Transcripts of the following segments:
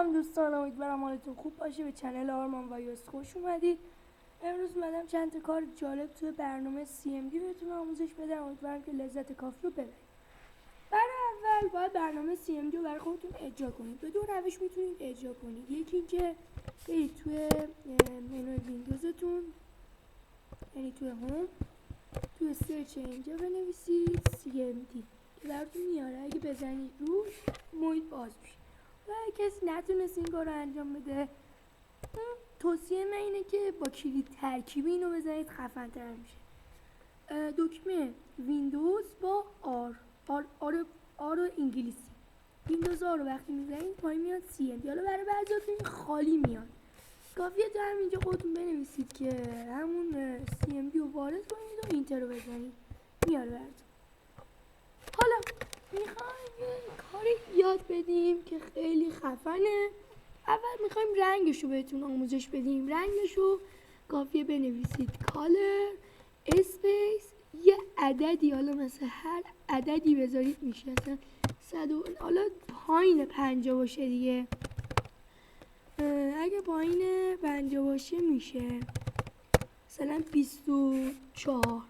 سلام دوستان، امیدوارم حالتون خوب باشه. به چنل آرمان وایس خوش اومدید. امروز اومدم چند تا کار جالب توی برنامه CMD بهتون آموزش بدم. امیدوارم که لذت کافی رو ببرید. برای اول باید برنامه CMD رو برای خودتون اجرا کنید. به دو روش میتونید اجرا کنید. یکی اینکه برید توی منوی ویندوزتون، یعنی توی هوم، توی سرچ اینجا بنویسید CMD که براتون میاره. اگه بزنید روش محیط باز میشه. و اگه کسی نتونست این کار رو انجام بده، توصیه من اینه که با کلید ترکیبی اینو بزنید، خفن تر میشه. دکمه ویندوز با آر انگلیسی. ویندوز آر رو وقتی میزنید پایین میاد CMD. حالا برای بعضیاتون خالی میاد، کافیه تو همینجا خودتون بنویسید که همون CMD رو وارد کنید و اینتر رو بزنید، میاره براتون. حالا میخوایم یه کاری یاد بدیم که خیلی خفنه. اول میخوایم رنگشو بهتون آموزش بدیم. رنگشو کافیه بنویسید کالر اسپیس یه عددی، حالا مثلا هر عددی بذارید میشه، مثلا 100، حالا پایین 50 باشه دیگه. اگه پایین 50 باشه میشه مثلا 24،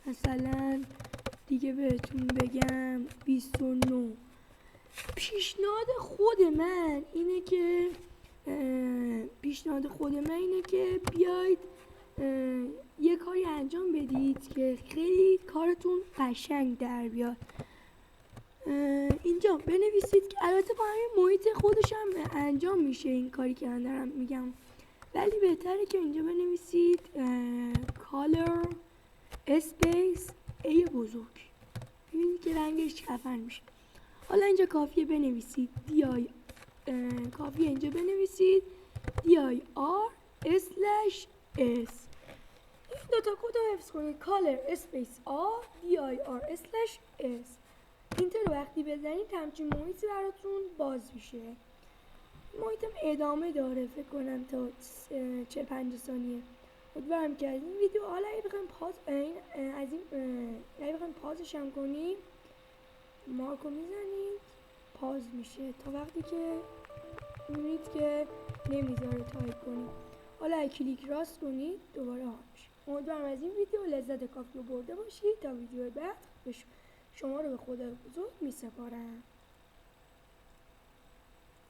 مثلا دیگه بهتون بگم 29. پیشنهاد خود من اینه که بیاید یه کاری انجام بدید که خیلی کارتون قشنگ در بیاد. اینجا بنویسید که البته با همین محیط خودش هم انجام میشه این کاری که من دارم میگم، ولی بهتره که اینجا بنویسید color space A بزرگ. ببینید که رنگش خفن میشه. حالا اینجا کافیه اینجا بنویسید dir/s. این دوتا کد رو حفظ کنید، color space r dir/s. اینتر رو وقتی بزنید همچین محیطی براتون باز میشه. محیطم ادامه داره فکر کنم تا 40-50 ثانیه. امیدوارم که از این ویدیو، حالا اگه بخوایم پازش هم کنیم، مارکو میزنید پاز میشه تا وقتی که میبینید که نمیذاره تایپ کنید. حالا اگه کلیک راست کنید دوباره آن میشه. امیدوارم از این ویدیو لذت کافی رو برده باشید. تا ویدیو بعد شما رو به خدا بزرگ میسپارم.